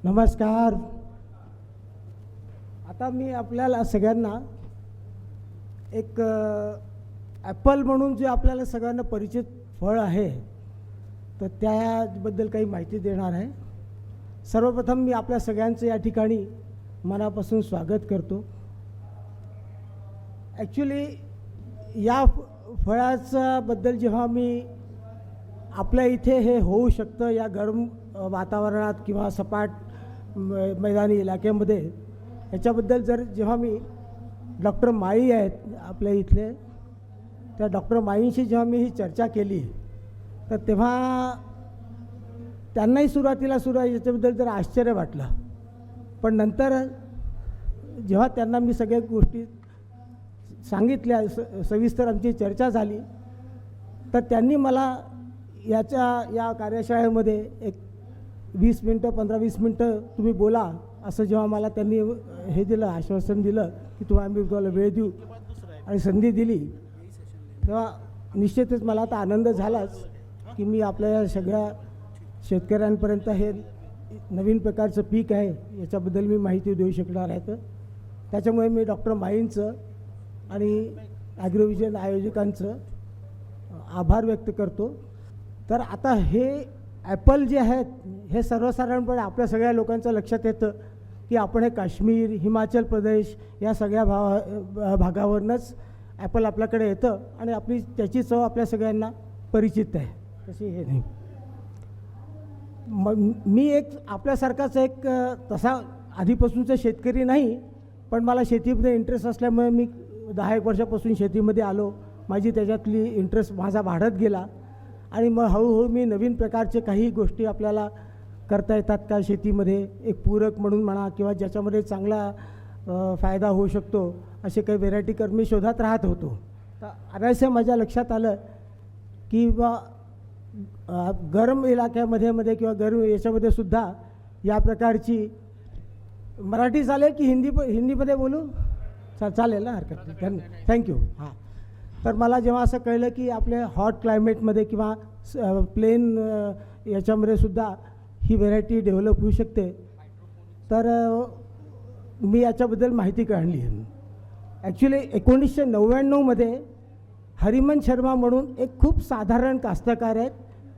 नमस्कार. आता मी आपल्याला सगळ्यांना एक ॲपल म्हणून जे आपल्याला सगळ्यांना परिचित फळ आहे तर त्याबद्दल काही माहिती देणार आहे. सर्वप्रथम मी आपल्या सगळ्यांचं या ठिकाणी मनापासून स्वागत करतो. ॲक्च्युली या फळाच्याबद्दल जेव्हा मी आपल्या इथे हे होऊ शकतं या गरम वातावरणात किंवा सपाट मैदानी इलाक्यामध्ये याच्याबद्दल जेव्हा मी डॉक्टर माळी आहेत आपल्या इथले त्या डॉक्टर माळींशी जेव्हा मी ही चर्चा केली तर तेव्हा त्यांनाही सुरुवातीला याच्याबद्दल जरा आश्चर्य वाटलं. पण नंतर जेव्हा त्यांना मी सगळ्या गोष्टी सांगितल्या सविस्तर आमची चर्चा झाली तर त्यांनी मला या कार्यशाळेमध्ये एक 20 मिनटं 15-20 मिनटं तुम्ही बोला असं जेव्हा मला त्यांनी हे दिलं आश्वासन दिलं की आम्ही तुम्हाला वेळ देऊ आणि संधी दिली तेव्हा निश्चितच मला आता आनंद झालाच की मी आपल्या या सगळ्या शेतकऱ्यांपर्यंत हे नवीन प्रकारचं पीक आहे याच्याबद्दल मी माहिती देऊ शकणार आहे. तर त्याच्यामुळे मी डॉक्टर माळींचं आणि ॲग्रोव्हिजन आयोजकांचं आभार व्यक्त करतो. तर आता हे ॲपल जे आहेत हे सर्वसाधारणपणे आपल्या सगळ्या लोकांचं लक्षात येतं की आपण हे काश्मीर हिमाचल प्रदेश या सगळ्या भागावरूनच ॲपल आपल्याकडे येतं आणि त्याची चव आपल्या सगळ्यांना परिचित आहे. तशी हे नाही. मी एक आपल्यासारखाच एक तसा आधीपासूनचा शेतकरी नाही पण मला शेतीमध्ये इंटरेस्ट असल्यामुळे मी 10 वर्षापासून शेतीमध्ये आलो. माझी त्याच्यातली इंटरेस्ट माझा वाढत गेला आणि मग हळूहळू मी नवीन प्रकारचे काही गोष्टी आपल्याला करता येतात का शेतीमध्ये एक पूरक म्हणून म्हणा किंवा ज्याच्यामध्ये चांगला फायदा होऊ शकतो असे काही व्हेरायटी मी शोधात राहत होतो. तर अनायसे माझ्या लक्षात आलं की गरम इलाक्यामध्ये किंवा गरम याच्यामध्ये सुद्धा या प्रकारची मराठी चालेल की हिंदीमध्ये बोलू चालेल ना हरकत नाही. थँक्यू. हां. तर मला जेव्हा असं कळलं की आपल्या हॉट क्लायमेटमध्ये किंवा प्लेन याच्यामध्ये सुद्धा ही व्हेरायटी डेव्हलप होऊ शकते तर मी याच्याबद्दल माहिती काढली. ॲक्च्युली 1999मध्ये हरिमन शर्मा म्हणून एक खूप साधारण कास्तकार आहेत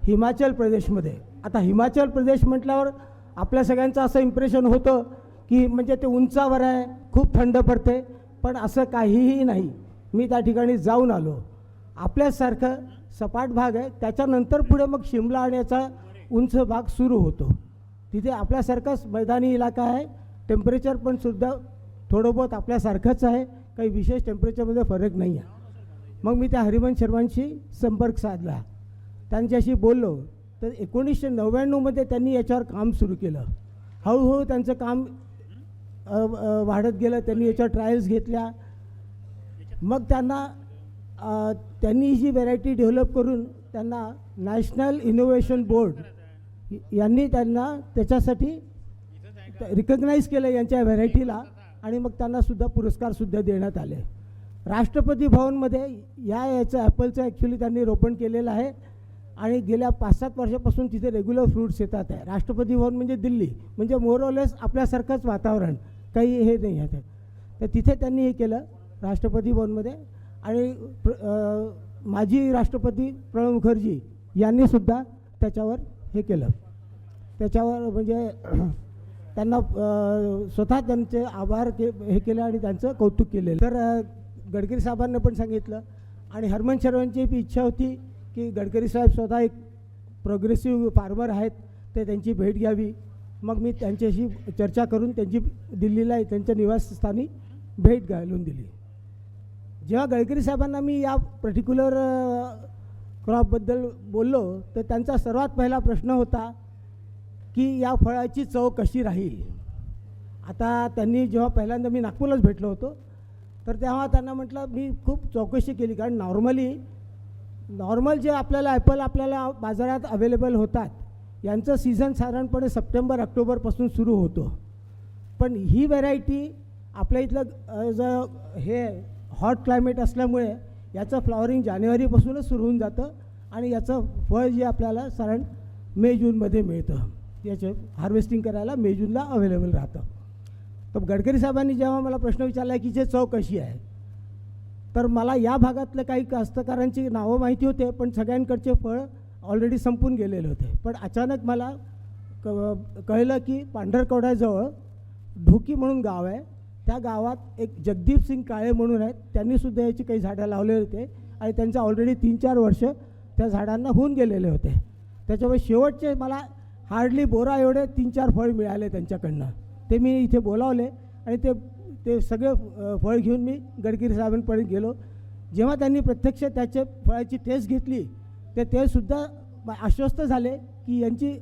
हिमाचल प्रदेशमध्ये. आता हिमाचल प्रदेश म्हटल्यावर आपल्या सगळ्यांचं असं इम्प्रेशन होतं की म्हणजे ते उंचावर आहे खूप थंड पडते पण असं काहीही नाही. मी त्या ठिकाणी जाऊन आलो. आपल्यासारखं सपाट भाग आहे त्याच्यानंतर पुढे मग शिमला आणि याचा उंच भाग सुरू होतो. तिथे आपल्यासारखाच मैदानी इलाका आहे. टेम्परेचर पण सुद्धा थोडं बहुत आपल्यासारखंच आहे. काही विशेष टेम्परेचरमध्ये फरक नाही आहे. मग मी त्या हरिवंश शर्मांशी संपर्क साधला त्यांच्याशी बोललो तर 1999मध्ये त्यांनी याच्यावर काम सुरू केलं. हळूहळू त्यांचं काम वाढत गेलं. त्यांनी याच्यावर ट्रायल्स घेतल्या. मग त्यांनी ही व्हेरायटी डेव्हलप करून त्यांना नॅशनल इनोव्हेशन बोर्ड यांनी त्यांना त्याच्यासाठी रिकग्नाईज केलं यांच्या व्हेरायटीला आणि मग त्यांनासुद्धा पुरस्कारसुद्धा देण्यात आले. राष्ट्रपती भवनमध्ये याचं ॲपलचं ॲक्च्युली त्यांनी रोपण केलेलं आहे आणि गेल्या 5-7 वर्षापासून तिथे रेग्युलर फ्रूट्स येतात आहे. राष्ट्रपती भवन म्हणजे दिल्ली म्हणजे मोरओलेस आपल्यासारखंच वातावरण काही हे नाही आहे. तर तिथे त्यांनी हे केलं राष्ट्रपती भवनमध्ये आणि माजी राष्ट्रपती प्रणव मुखर्जी यांनीसुद्धा त्याच्यावर हे केलं. त्याच्यावर म्हणजे त्यांना स्वतः त्यांचे आभार हे केले आणि त्यांचं कौतुक केलेलं. तर गडकरी साहेबांना पण सांगितलं आणि हरमन शर्मांची इच्छा होती की गडकरी साहेब स्वतः एक प्रोग्रेसिव्ह फार्मर आहेत ते त्यांची भेट घ्यावी. मग मी त्यांच्याशी चर्चा करून त्यांची दिल्लीला त्यांच्या निवासस्थानी भेट घालून दिली. जेव्हा गडकरी साहेबांना मी या पर्टिक्युलर क्रॉपबद्दल बोललो तर त्यांचा सर्वात पहिला प्रश्न होता की या फळाची चव कशी राहील. आता त्यांनी जेव्हा पहिल्यांदा मी नागपूरलाच भेटलो होतो तर तेव्हा त्यांना म्हटलं मी खूप चौकशी केली कारण नॉर्मल जे आपल्याला ॲपल आपल्याला बाजारात अवेलेबल होतात यांचं सीझन साधारणपणे सप्टेंबर-ऑक्टोबरपासून सुरू होतो. पण ही व्हेरायटी आपल्या इथलं हे हॉट क्लायमेट असल्यामुळे याचं फ्लॉवरिंग जानेवारीपासूनच सुरू होऊन जातं आणि याचं फळ जे आपल्याला साधारण मे-जूनमध्ये मिळतं. याचे हार्वेस्टिंग करायला मे जूनला अवेलेबल राहतं. तर गडकरी साहेबांनी जेव्हा मला प्रश्न विचारला की जे चव कशी आहे, तर मला या भागातलं काही कास्तकारांची नावं माहिती होते, पण सगळ्यांकडचे फळ ऑलरेडी संपून गेलेले होते. पण अचानक मला कळलं की पांढरकवड्याजवळ ढोकी म्हणून गाव आहे, त्या गावात एक जगदीप सिंग काळे म्हणून आहेत, त्यांनीसुद्धा याची काही झाडं लावलेली होते आणि त्यांचं ऑलरेडी 3-4 वर्ष त्या झाडांना होऊन गेलेले होते. त्याच्यामुळे शेवटचे मला हार्डली बोरा एवढे 3-4 फळ मिळाले त्यांच्याकडनं. ते मी इथे बोलावले आणि ते सगळे फळ घेऊन मी गडकरी साहेबांपर्यंत गेलो. जेव्हा त्यांनी प्रत्यक्ष त्याचे फळाची टेस्ट घेतली, ते सुद्धा आश्वस्त झाले की यांची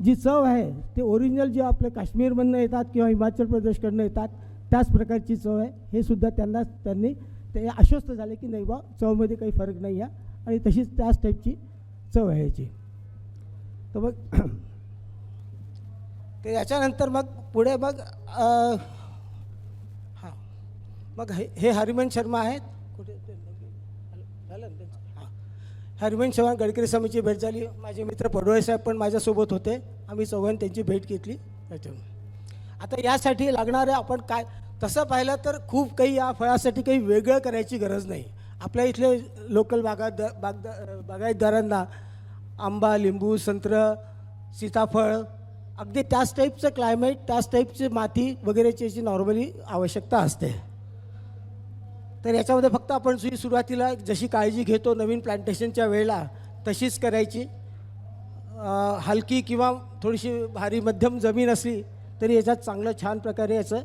जी चव आहे ते ओरिजिनल जे आपले काश्मीरमधनं येतात किंवा हिमाचल प्रदेशकडनं येतात त्याच प्रकारची चव आहे. हे सुद्धा त्यांनी ते आश्वस्त झाले की नाही बा, चवमध्ये काही फरक नाही आहे आणि तशीच त्याच टाईपची चव आहे याची. तर मग ते याच्यानंतर मग पुढे मग हां, मग हे हरिमन शर्मा आहेत. कुठे झालं ना त्यांचं? हां, हरिमन शर्मा गडकरी साहेबांची भेट झाली. माझे मित्र पडोळे साहेब पण माझ्यासोबत होते. आम्ही चौघांनी त्यांची भेट घेतली. त्याच्यामुळे आता यासाठी लागणारे आपण काय, तसं पाहिलं तर खूप काही या फळासाठी काही वेगळं करायची गरज नाही. आपल्या इथले लोकल बागायतदारांना आंबा, लिंबू, संत्र, सीताफळ अगदी त्याच टाईपचं क्लायमेट, त्याच टाईपची माती वगैरेची याची नॉर्मली आवश्यकता असते. तर याच्यामध्ये फक्त आपण सुरुवातीला जशी काळजी घेतो नवीन प्लांटेशनच्या वेळेला तशीच करायची. हलकी किंवा थोडीशी भारी मध्यम जमीन असली तरी याच्यात चांगलं छान प्रकारे याचं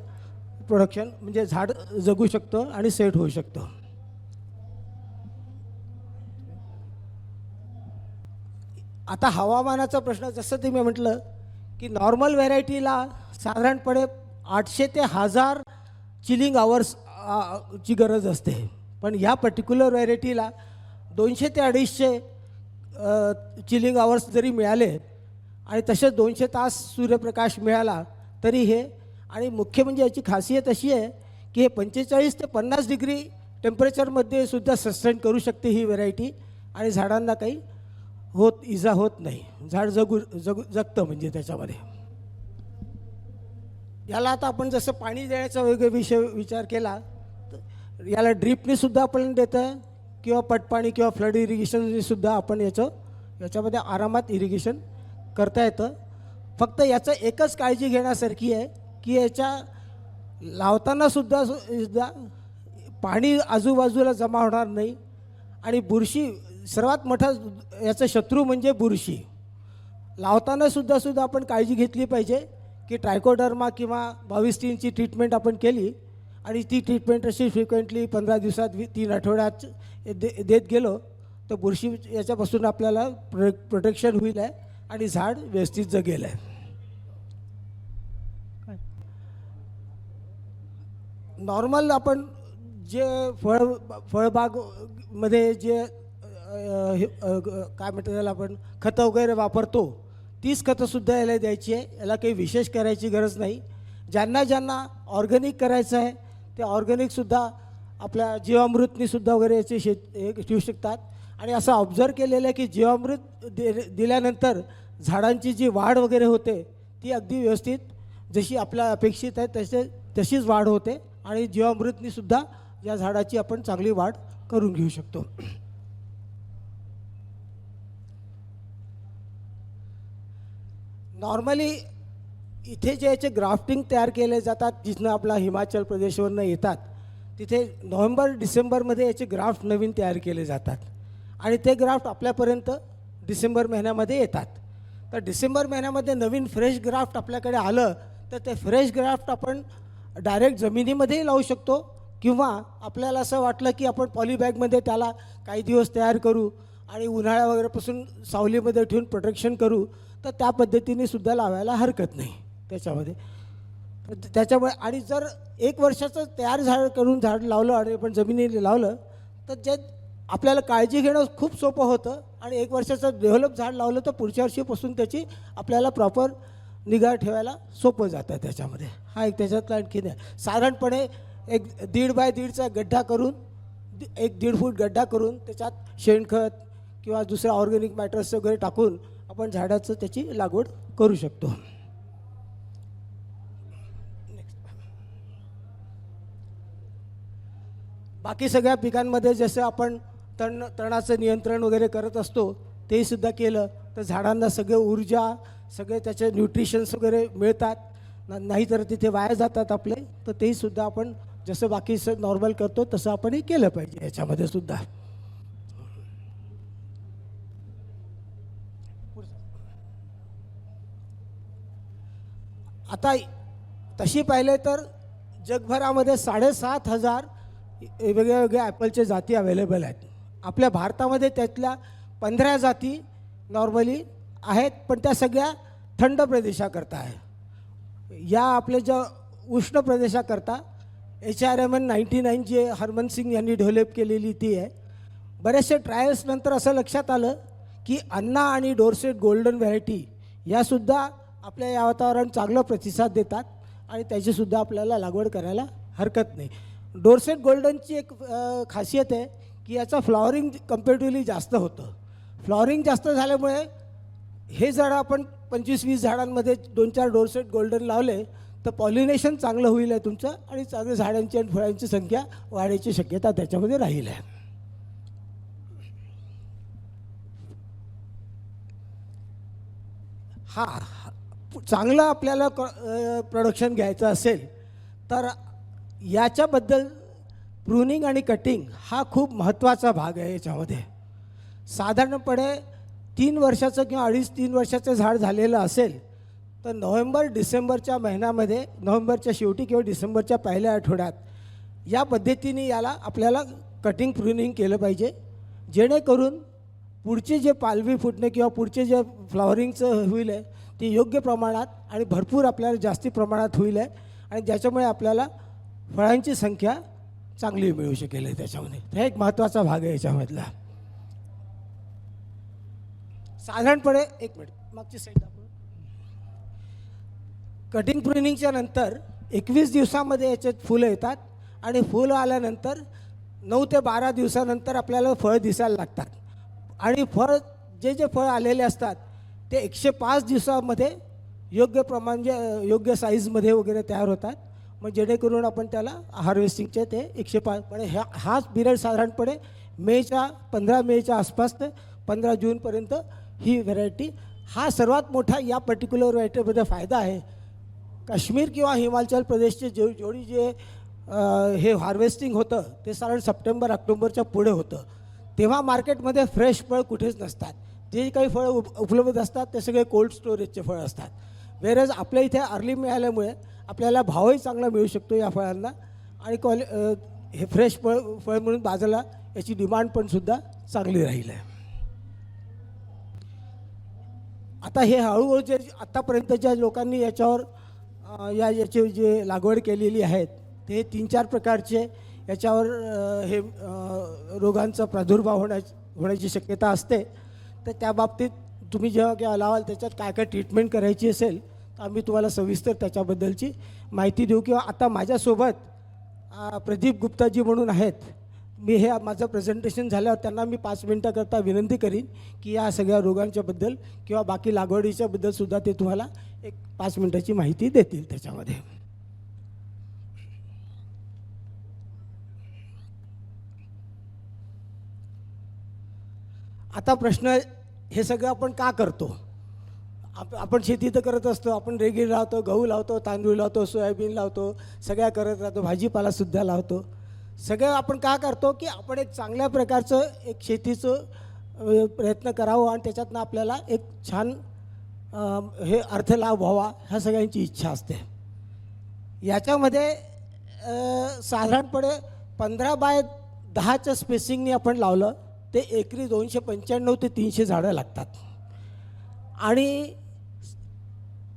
प्रोडक्शन म्हणजे झाड जगू शकतं आणि सेट होऊ शकतं. आता हवामानाचा प्रश्न, जसं ते मी म्हटलं की नॉर्मल व्हेरायटीला साधारणपणे 800 ते 1000 चिलिंग आवर्स ची गरज असते. पण ह्या पर्टिक्युलर व्हेरायटीला 200 ते 250 चिलिंग आवर्स जरी मिळाले आणि तसेच 200 तास सूर्यप्रकाश मिळाला तरी हे, आणि मुख्य म्हणजे याची खासियत अशी आहे की हे 45 ते 50 डिग्री टेम्परेचरमध्ये सुद्धा सस्टेन करू शकते ही व्हेरायटी आणि झाडांना काही इजा होत नाही. झाड जगतं म्हणजे त्याच्यामध्ये. याला आता आपण जसं पाणी देण्याचा विषय विचार केला तर याला ड्रीपने सुद्धा आपण देतं किंवा पटपाणी किंवा फ्लड इरिगेशनने सुद्धा आपण याच्यामध्ये आरामात इरिगेशन करता येतं. फक्त याचं एकच काळजी घेण्यासारखी आहे की याच्या लावताना सुद्धा पाणी आजूबाजूला जमा होणार नाही आणि बुरशी सर्वात मोठा याचा शत्रू म्हणजे बुरशी. लावताना सुद्धा आपण काळजी घेतली पाहिजे की ट्रायकोडर्मा किंवा 22-3ची ट्रीटमेंट आपण केली आणि ती ट्रीटमेंट अशी फ्रिक्वेंटली 15 दिवसात 3 आठवड्यात देत गेलो तर बुरशी याच्यापासून आपल्याला प्रोटेक्शन होईल आहे आणि झाड व्यवस्थित जगेल आहे. नॉर्मल आपण जे फळबागमध्ये जे काय म्हणतात त्याला आपण खतं वगैरे वापरतो तीच खतंसुद्धा याला द्यायची आहे. याला काही विशेष करायची गरज नाही. ज्यांना ऑर्गॅनिक करायचं आहे ते ऑर्गॅनिकसुद्धा आपल्या जीवामृतनीसुद्धा वगैरे याचे ठेवू शकतात. आणि असं ऑब्झर्व केलेलं आहे की जीवामृत दिल्यानंतर झाडांची जी वाढ वगैरे होते ती अगदी व्यवस्थित जशी आपल्या अपेक्षित आहे तशीच वाढ होते आणि जीवामृतनीसुद्धा या झाडाची आपण चांगली वाढ करून घेऊ शकतो. नॉर्मली इथे जे याचे ग्राफ्टिंग तयार केले जातात जिथनं आपला हिमाचल प्रदेशवरनं येतात तिथे नोव्हेंबर-डिसेंबरमध्ये याचे ग्राफ्ट नवीन तयार केले जातात आणि ते ग्राफ्ट आपल्यापर्यंत डिसेंबर महिन्यामध्ये येतात. तर डिसेंबर महिन्यामध्ये नवीन फ्रेश ग्राफ्ट आपल्याकडे आलं तर ते फ्रेश ग्राफ्ट आपण डायरेक्ट जमिनीमध्येही लावू शकतो किंवा आपल्याला असं वाटलं की आपण पॉलीबॅगमध्ये त्याला काही दिवस तयार करू आणि उन्हाळ्या वगैरेपासून सावलीमध्ये ठेवून प्रोटेक्शन करू तर त्या पद्धतीने सुद्धा लावायला हरकत नाही त्याच्यामध्ये. त्याच्यामुळे आणि जर 1 वर्षाचं तयार झाड लावलं आणि आपण जमिनीने लावलं तर जे आपल्याला काळजी घेणं खूप सोपं होतं आणि 1 वर्षाचं डेव्हलप झाड लावलं तर पुढच्या वर्षीपासून त्याची आपल्याला प्रॉपर निगा ठेवायला सोपं जातं त्याच्यामध्ये. हा एक त्याच्यातला आणखी आहे. साधारणपणे 1.5 बाय 1.5चा गड्ढा करून 1-1.5 फूट गड्ढा करून त्याच्यात शेणखत किंवा दुसऱ्या ऑर्गॅनिक मॅटर्स वगैरे टाकून आपण झाडाचं त्याची लागवड करू शकतो. बाकी सगळ्या पिकांमध्ये जसं आपण तणाचं नियंत्रण वगैरे करत असतो ते सुद्धा केलं तर झाडांना सगळे ऊर्जा सगळे त्याचे न्यूट्रिशन्स वगैरे मिळतात, नाहीतर तिथे वाया जातात आपले. तर तेही सुद्धा आपण जसं बाकी नॉर्मल करतो तसं आपणही केलं पाहिजे याच्यामध्ये सुद्धा. आता तशी पाहिले तर जगभरामध्ये 7,500 वेगळ्या वेगळ्या ॲपलच्या जाती अवेलेबल आहेत. आपल्या भारतामध्ये त्यातल्या 15 जाती नॉर्मली आहेत, पण त्या सगळ्या थंड प्रदेशाकरता आहे. या आपल्या ज्या उष्ण प्रदेशाकरता HRMN 99 जे हरमन सिंग यांनी डेव्हलप केलेली ती आहे. बरेचसे ट्रायल्स नंतर असं लक्षात आलं की अन्ना आणि डोरसेट गोल्डन व्हरायटी यासुद्धा आपल्या या वातावरण चांगलं प्रतिसाद देतात आणि त्याचीसुद्धा आपल्याला लागवड करायला हरकत नाही. डोरसेट गोल्डनची एक खासियत आहे की याचं फ्लॉवरिंग कम्पॅरेटिव्हली जास्त होतं. फ्लॉवरिंग जास्त झाल्यामुळे हे झाडं आपण 25-20 झाडांमध्ये 2-4 डोरसेट गोल्डन लावले तर पॉलिनेशन चांगलं होईल आहे तुमचं आणि चांगल्या झाडांची आणि फळांची संख्या वाढायची शक्यता त्याच्यामध्ये राहील आहे. चांगलं आपल्याला प्रोडक्शन घ्यायचं असेल तर याच्याबद्दल प्रूनिंग आणि कटिंग हा खूप महत्त्वाचा भाग आहे याच्यामध्ये. साधारणपणे 3 वर्षाचं किंवा 2.5-3 वर्षाचं झाड झालेलं असेल तर नोव्हेंबर-डिसेंबरच्या महिन्यामध्ये, नोव्हेंबरच्या शेवटी किंवा डिसेंबरच्या पहिल्या आठवड्यात या पद्धतीने याला आपल्याला कटिंग प्रूनिंग केलं पाहिजे, जेणेकरून पुढचे जे पालवी फुटणे किंवा पुढचे जे फ्लॉवरिंगचं होईल आहे ते योग्य प्रमाणात आणि भरपूर आपल्याला जास्ती प्रमाणात होईल आहे आणि ज्याच्यामुळे आपल्याला फळांची संख्या चांगली मिळू शकेल आहे त्याच्यामध्ये. हा एक महत्त्वाचा भाग आहे याच्यामधला. साधारणपणे एक मिनिट मागची साईड दाखवू. कटिंग प्रूनिंगच्या नंतर 21 दिवसामध्ये याच्यात फुलं येतात आणि फुलं आल्यानंतर 9 ते 12 दिवसानंतर आपल्याला फळ दिसायला लागतात आणि फळ जे फळ आलेले असतात ते 105 दिवसामध्ये योग्य प्रमाण योग्य साईजमध्ये वगैरे तयार होतात. मग जेणेकरून आपण त्याला हार्वेस्टिंगचे ते 105 पण हाच पिरियड साधारणपणे 15 मेच्या आसपास ते 15 जूनपर्यंत ही व्हरायटी. हा सर्वात मोठा या पर्टिक्युलर व्हरायटीमध्ये फायदा आहे. काश्मीर किंवा हिमाचल प्रदेशचे जेवढी जे हे हार्वेस्टिंग होतं ते साधारण सप्टेंबर-ऑक्टोबरच्या पुढे होतं. तेव्हा मार्केटमध्ये फ्रेश फळ कुठेच नसतात. जे काही फळं उपलब्ध असतात ते सगळे कोल्ड स्टोरेजचे फळं असतात. वेरज आपल्या इथे अर्ली मिळाल्यामुळे आपल्याला भावही चांगला मिळू शकतो या फळांना आणि हे फ्रेश फळ म्हणून बाजाराला याची डिमांड पण सुद्धा चांगली राहील आहे. आता हे हळूहळू जे आत्तापर्यंतच्या लोकांनी याच्यावर याची जे लागवड केलेली आहेत ते 3-4 प्रकारचे याच्यावर हे रोगांचा प्रादुर्भाव होण्याची शक्यता असते. तर त्या बाबतीत तुम्ही जेव्हा लावाल त्याच्यात काय काय ट्रीटमेंट करायची असेल तर आम्ही तुम्हाला सविस्तर त्याच्याबद्दलची माहिती देऊ. किंवा आता माझ्यासोबत प्रदीप गुप्ताजी म्हणून आहेत. मी हे माझं प्रेझेंटेशन झाल्यावर त्यांना मी 5 मिनटाकरता विनंती करीन की या सगळ्या रोगांच्याबद्दल किंवा बाकी लागवडीच्याबद्दलसुद्धा ते तुम्हाला एक 5 मिनटाची माहिती देतील त्याच्यामध्ये. आता प्रश्न हे सगळं आपण का करतो? आपण शेती तर करत असतो, आपण रेगी लावतो, गहू लावतो, तांदूळ लावतो, सोयाबीन लावतो, सगळ्या करत राहतो, भाजीपालासुद्धा लावतो. सगळं आपण का करतो की आपण एक चांगल्या प्रकारचं एक शेतीचं प्रयत्न करावं आणि त्याच्यातनं आपल्याला एक छान हे अर्थलाभ व्हावा ह्या सगळ्यांची इच्छा असते. याच्यामध्ये साधारणपणे 15x10च्या स्पेसिंगने आपण लावलं ते एकरी 295 ते 300 झाडं लागतात आणि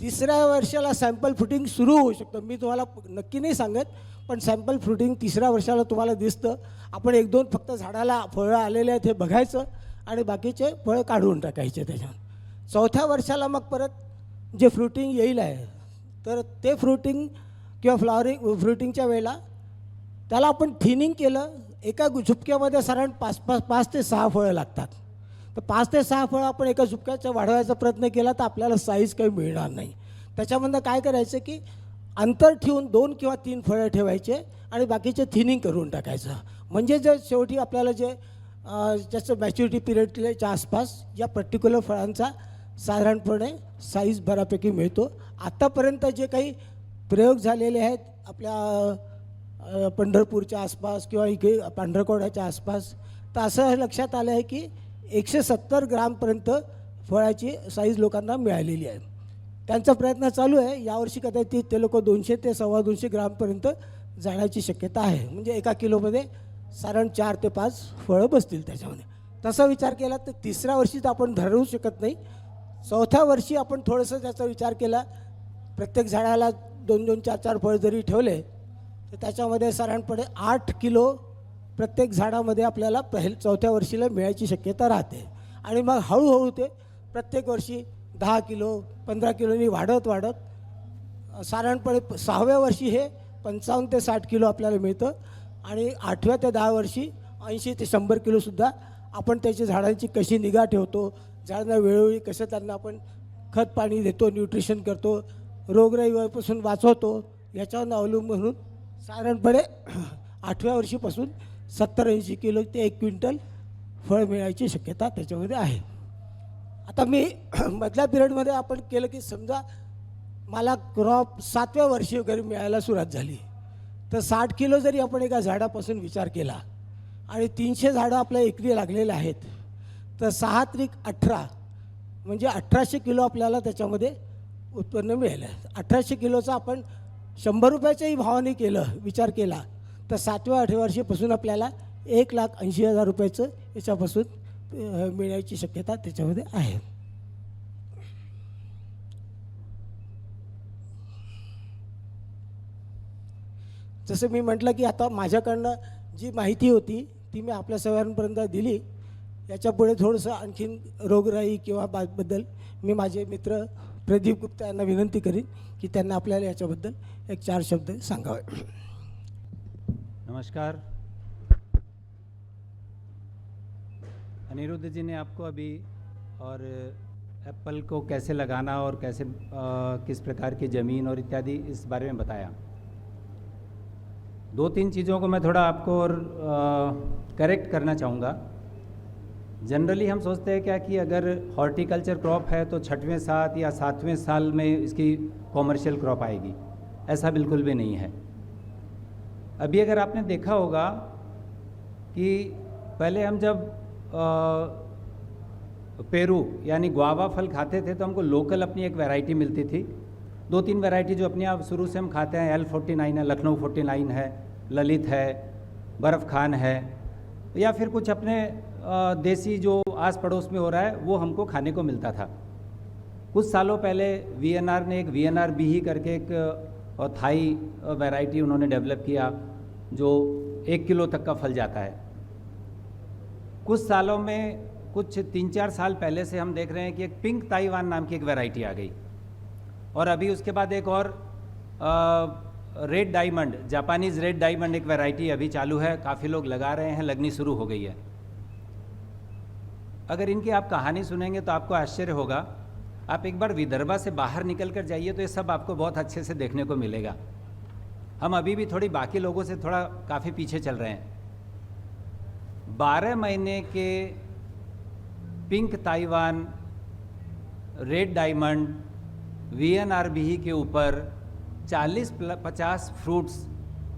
3ऱ्या वर्षाला सॅम्पल फ्रुटिंग सुरू होऊ शकतं. मी तुम्हाला नक्की नाही सांगत, पण सॅम्पल फ्रुटिंग 3ऱ्या वर्षाला तुम्हाला दिसतं. आपण 1-2 फक्त झाडाला फळं आलेले आहेत हे बघायचं आणि बाकीचे फळं काढून टाकायचे त्याच्यावर. 4थ्या वर्षाला मग परत जे फ्रुटिंग येईल आहे तर ते फ्रुटिंग किंवा फ्रुटिंगच्या वेळेला त्याला आपण थिनिंग केलं. एका झुपक्यामध्ये साधारण 5 ते 6 फळं लागतात. तर 5 ते 6 फळं आपण एका झुपक्याचा वाढवायचा प्रयत्न केला तर आपल्याला साईज काही मिळणार नाही. त्याच्यामधनं काय करायचं की अंतर ठेवून 2 किंवा 3 फळं ठेवायचे आणि बाकीचे थिनिंग करून टाकायचं. म्हणजे जर शेवटी आपल्याला जे ज्याचं मॅच्युरिटी पिरियडच्या आसपास या पर्टिक्युलर फळांचा साधारणपणे साईज बऱ्यापैकी मिळतो. आत्तापर्यंत जे काही प्रयोग झालेले आहेत आपल्या पंढरपूरच्या आसपास किंवा इथे पांढरकवड्याच्या आसपास, तर असं लक्षात आलं आहे की 170 ग्रामपर्यंत फळाची साईज लोकांना मिळालेली आहे. त्यांचा प्रयत्न चालू आहे. यावर्षी कदाचित ते लोक 200 ते 250 ग्रामपर्यंत जाण्याची शक्यता आहे. म्हणजे एका किलोमध्ये साधारण 4 ते 5 फळं बसतील त्याच्यामध्ये. तसा विचार केला तर तिसऱ्या वर्षी तर आपण धरू शकत नाही. चौथ्या वर्षी आपण थोडंसं त्याचा विचार केला, प्रत्येक झाडाला 2-2, 4-4 फळ जरी ठेवले तर त्याच्यामध्ये साधारणपणे 8 किलो प्रत्येक झाडामध्ये आपल्याला चौथ्या वर्षीला मिळायची शक्यता राहते. आणि मग हळूहळू ते प्रत्येक वर्षी 10 किलो 15 किलोनी वाढत साधारणपणे 6व्या वर्षी हे 55 ते 60 किलो आपल्याला मिळतं. आणि 8व्या ते 10 वर्षी 80 ते 100 किलोसुद्धा आपण त्याची झाडांची कशी निगा ठेवतो, झाडांना वेळोवेळी कसं त्यांना आपण खत पाणी देतो, न्यूट्रिशन करतो, रोगराईपासून वाचवतो, याच्यावर अवलंबून म्हणून साधारणपणे 8व्या वर्षीपासून 70-80 किलो ते 1 क्विंटल फळ मिळायची शक्यता त्याच्यामध्ये आहे. आता मी मधल्या पिरियडमध्ये आपण केलं की समजा मला क्रॉप 7व्या वर्षी वगैरे मिळायला सुरुवात झाली तर 60 किलो जरी आपण एका झाडापासून विचार केला आणि 300 झाडं आपल्या एकरी लागलेले आहेत तर 6 त्रिक 18 म्हणजे 1800 किलो आपल्याला त्याच्यामध्ये उत्पन्न मिळेल. 1800 किलोचा आपण 100 रुपयाच्याही भावाने विचार केला तर 7व्या-8व्या वर्षीपासून आपल्याला 1,80,000 रुपयाचं याच्यापासून मिळायची शक्यता त्याच्यामध्ये आहे. जसं मी म्हटलं की आता माझ्याकडनं जी माहिती होती ती मी आपल्या सगळ्यांपर्यंत दिली. याच्यापुढे थोडंसं आणखीन रोगराई किंवा बद्दल मी माझे मित्र प्रदीप गुप्ता यांना विनंती करीन की त्यांना आपल्याला याच्याबद्दल 1-4 शब्द सांगावे. नमस्कार. अनिरुद्ध जी ने आपको अभी और एप्पल को कैसे लगाना और कैसे किस प्रकार की ज़मीन और इत्यादि इस बारे में बताया. 2-3 चीज़ों को मैं थोड़ा आपको और करेक्ट करना चाहूँगा. जनरली हम सोचते हैं क्या कि अगर हॉर्टिकल्चर क्रॉप है तो 6वें साल या 7वें साल में इसकी कॉमर्शियल क्रॉप आएगी. ऐसा बिल्कुल भी नहीं है. अभी अगर आपने देखा होगा कि पहले हम जब पेरू यानी गुआवा फल खाते थे तो हमको लोकल अपनी एक वैरायटी मिलती थी. 2-3 वैरायटी जो अपने आप शुरू से हम खाते हैं, L49 है, लखनऊ 49 है, ललित है, बर्फ़ खान है, या फिर कुछ अपने देसी जो आस पड़ोस में हो रहा है वो हमको खाने को मिलता था. कुछ सालों पहले VNR ने एक VNR BE करके एक थाई वैरायटी उन्होंने डेवलप किया जो 1 किलो तक का फल जाता है. कुछ सालों में कुछ 3-4 साल पहले से हम देख रहे हैं कि एक पिंक ताइवान नाम की एक वैरायटी आ गई. और अभी उसके बाद एक और red diamond, Japanese red diamond एक वैरायटी अभी चालू है. काफ़ी लोग लगा रहे हैं, लगनी शुरू हो गई है. अगर इनकी आप कहानी सुनेंगे तो आपको आश्चर्य होगा. आप एक बार विदर्भा से बाहर निकल कर जाइए तो ये सब आपको बहुत अच्छे से देखने को मिलेगा. हम अभी भी थोड़ी बाकी लोगों से थोड़ा काफ़ी पीछे चल रहे हैं. 12 महीने के pink Taiwan, red diamond, VNR BE के ऊपर 40-50 फ्रूट्स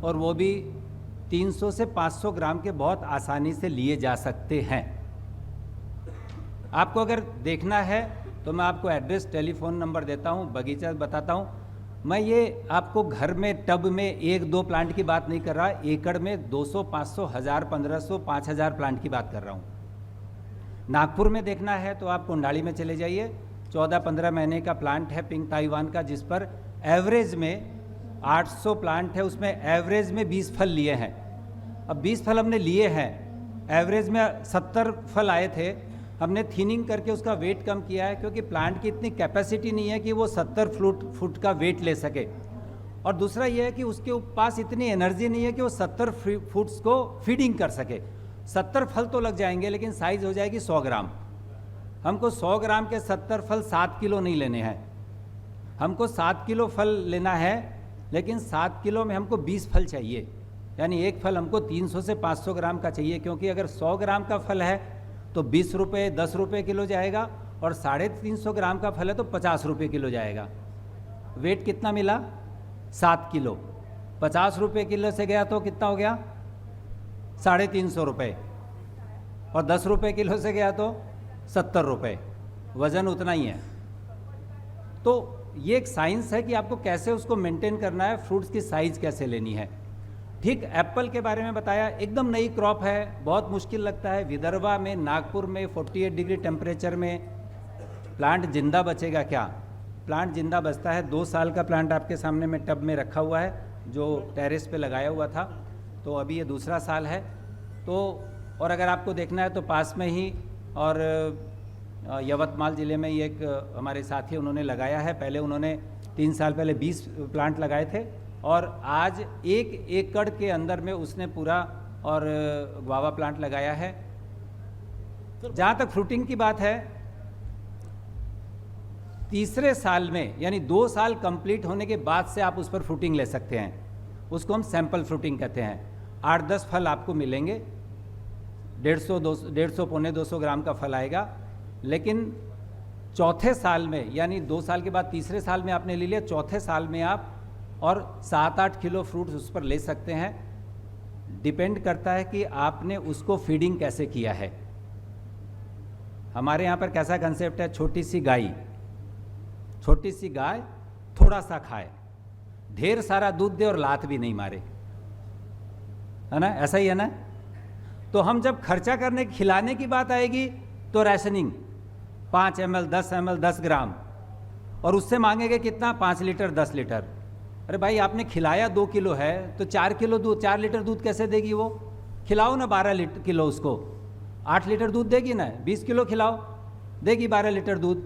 और वो भी 300 से 500 ग्राम के बहुत आसानी से लिए जा सकते हैं. आपको अगर देखना है तो मैं आपको एड्रेस, टेलीफोन नंबर देता हूँ, बगीचा बताता हूँ. मैं ये आपको घर में टब में 1-2 प्लांट की बात नहीं कर रहा, एकड़ में 200, 500, 1000, 1500, 5000 प्लांट की बात कर रहा हूँ. नागपुर में देखना है तो आप कुंडाली में चले जाइए. 14-15 महीने का प्लांट है पिंक ताइवान का, जिस पर एवरेज में 800 प्लांट है, उसमें एवरेज में 20 फल लिए हैं. अब 20 फल हमने लिए हैं, एवरेज में 70 फल आए थे. हमने थिनिंग करके उसका वेट कम किया है क्योंकि प्लांट की इतनी कैपेसिटी नहीं है कि वो 70 फुट का वेट ले सके. और दूसरा ये है कि उसके पास इतनी एनर्जी नहीं है कि वो 70 फुट्स को फीडिंग कर सके. 70 फल तो लग जाएंगे लेकिन साइज़ हो जाएगी 100 ग्राम. हमको 100 ग्राम के 70 फल 7 किलो नहीं लेने हैं, हमको 7 किलो फल लेना है, लेकिन 7 किलो में हमको 20 फल चाहिए, यानी एक फल हमको 300 से 500 ग्राम का चाहिए, क्योंकि अगर 100 ग्राम का फल है तो 20 रुपये 10 रुपये किलो जाएगा, और 350 ग्राम का फल है तो 50 रुपये किलो जाएगा। वेट कितना मिला? 7 किलो। 50 रुपये किलो से गया तो कितना हो गया? 350 रुपये, और 10 रुपये किलो से गया तो 70 रुपये, वज़न उतना ही है। तो ये एक साइंस है कि आपको कैसे उसको मेंटेन करना है, फ्रूट्स की साइज़ कैसे लेनी है। ठीक एप्पल के बारे में बताया, एकदम नई क्रॉप है, बहुत मुश्किल लगता है। विदर्भा में, नागपुर में 48 डिग्री टेम्परेचर में प्लांट जिंदा बचेगा क्या? प्लांट जिंदा बचता है। 2 साल का प्लांट आपके सामने में टब में रखा हुआ है, जो टेरेस पे लगाया हुआ था, तो अभी ये दूसरा साल है। तो और अगर आपको देखना है तो पास में ही और यवतमाल ज़िले में ये एक हमारे साथी उन्होंने लगाया है। पहले उन्होंने 3 साल पहले 20 प्लांट लगाए थे, और आज 1 एकड़ के अंदर में उसने पूरा और गुआवा प्लांट लगाया है। जहाँ तक फ्रूटिंग की बात है, तीसरे साल में यानी 2 साल कंप्लीट होने के बाद से आप उस पर फ्रूटिंग ले सकते हैं, उसको हम सैंपल फ्रूटिंग कहते हैं। 8-10 फल आपको मिलेंगे, 150 पौने 200 ग्राम का फल आएगा। लेकिन चौथे साल में, यानी 2 साल के बाद तीसरे साल में आपने ले लिया, चौथे साल में आप और 7-8 किलो फ्रूट्स उस पर ले सकते हैं। डिपेंड करता है कि आपने उसको फीडिंग कैसे किया है। हमारे यहाँ पर कैसा कंसेप्ट है, छोटी सी गाय थोड़ा सा खाए, ढेर सारा दूध दे और लात भी नहीं मारे, है ना, ऐसा ही है ना। तो हम जब खर्चा करने खिलाने की बात आएगी तो रैशनिंग 5 ml 10 ml 10 ग्राम, और उससे मांगेंगे कितना? 5 लीटर 10 लीटर। अरे भाई, आपने खिलाया 2 किलो है तो 4 किलो दूध, 4 लीटर दूध कैसे देगी वो? खिलाओ ना 12 किलो उसको, 8 लीटर दूध देगी ना। 20 किलो खिलाओ, देगी 12 लीटर दूध।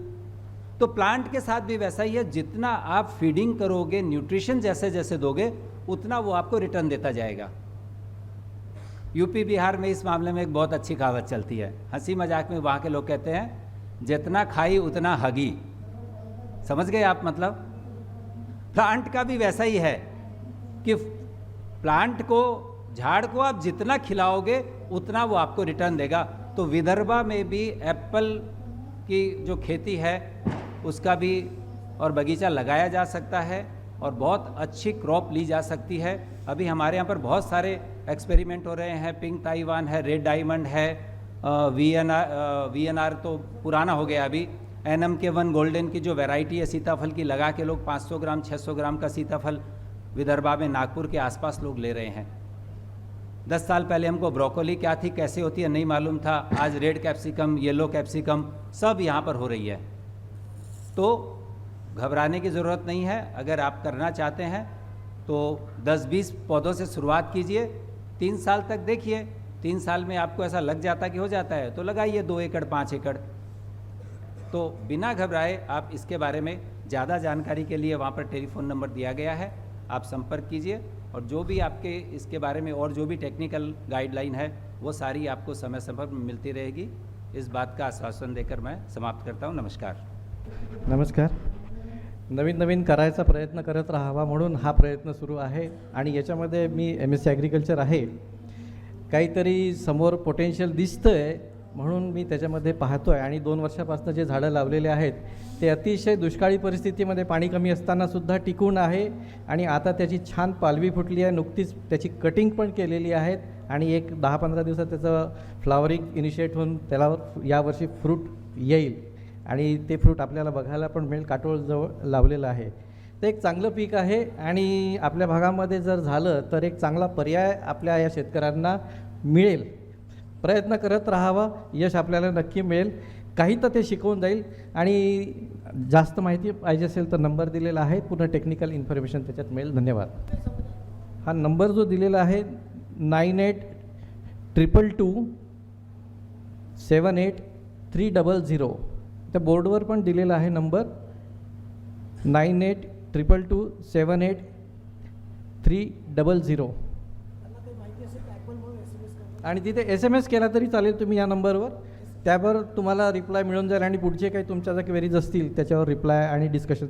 तो प्लांट के साथ भी वैसा ही है, जितना आप फीडिंग करोगे, न्यूट्रिशन जैसे जैसे दोगे, उतना वो आपको रिटर्न देता जाएगा। यूपी बिहार में इस मामले में एक बहुत अच्छी कहावत चलती है, हंसी मजाक में वहाँ के लोग कहते हैं, जितना खाई उतना हगी। समझ गए आप? मतलब प्लांट का भी वैसा ही है कि प्लांट को, झाड़ को आप जितना खिलाओगे उतना वो आपको रिटर्न देगा। तो विदर्भा में भी एप्पल की जो खेती है उसका भी और बगीचा लगाया जा सकता है, और बहुत अच्छी क्रॉप ली जा सकती है। अभी हमारे यहाँ पर बहुत सारे एक्सपेरिमेंट हो रहे हैं। पिंक ताइवान है, रेड डायमंड है, VNR तो पुराना हो गया अभी। NMK1 गोल्डन की जो वैरायटी है सीताफल की, लगा के लोग 500 ग्राम 600 ग्राम का सीताफल विदर्भा में, नागपुर के आसपास लोग ले रहे हैं। 10 साल पहले हमको ब्रोकोली क्या थी, कैसे होती है, नहीं मालूम था। आज रेड कैप्सिकम, येलो कैप्सिकम सब यहाँ पर हो रही है। तो घबराने की ज़रूरत नहीं है। अगर आप करना चाहते हैं तो 10-20 पौधों से शुरुआत कीजिए, 3 साल तक देखिए। 3 साल में आपको ऐसा लग जाता कि हो जाता है तो लगाइए 2 एकड़ 5 एकड़। तो बिना घबराए आप इसके बारे में ज़्यादा जानकारी के लिए वहाँ पर टेलीफोन नंबर दिया गया है, आप संपर्क कीजिए, और जो भी आपके इसके बारे में और जो भी टेक्निकल गाइडलाइन है वो सारी आपको समय समय पर मिलती रहेगी। इस बात का आश्वासन देकर मैं समाप्त करता हूँ। नमस्कार। नमस्कार. नवीन नवीन करायचा प्रयत्न करत राहावा म्हणून हा प्रयत्न सुरू आहे, आणि याच्यामध्ये मी MSc ॲग्रिकल्चर आहे. काहीतरी समोर पोटेन्शियल दिसतं आहे म्हणून मी त्याच्यामध्ये पाहतो आहे. आणि 2 वर्षापासून जे झाडं लावलेले आहेत ते अतिशय दुष्काळी परिस्थितीमध्ये पाणी कमी असतानासुद्धा टिकून आहे, आणि आता त्याची छान पालवी फुटली आहे. नुकतीच त्याची कटिंग पण केलेली आहेत, आणि एक 10-15 दिवसात त्याचं फ्लावरिंग इनिशिएट होऊन त्याला यावर्षी फ्रूट येईल, आणि ते फ्रूट आपल्याला बघायला पण मिळेल. काटोळजवळ लावलेलं आहे ते एक चांगलं पीक आहे, आणि आपल्या भागामध्ये जर झालं तर एक चांगला पर्याय आपल्या या शेतकऱ्यांना मिळेल. प्रयत्न करत राहावा, यश आपल्याला नक्की मिळेल. काही तर ते शिकवून जाईल, आणि जास्त माहिती पाहिजे असेल तर नंबर दिलेला आहे, पूर्ण टेक्निकल इन्फॉर्मेशन त्याच्यात मिळेल. धन्यवाद. हा नंबर जो दिलेला आहे 9822278300, त्या बोर्डवर पण दिलेला आहे नंबर 9822278300, आणि तिथे SMS केला तरी चालेल तुम्ही या नंबरवर. त्यावर तुम्हाला रिप्लाय मिळून जाईल आणि पुढचे काही तुमच्या ज्या क्वेरीज असतील त्याच्यावर रिप्लाय आणि डिस्कशन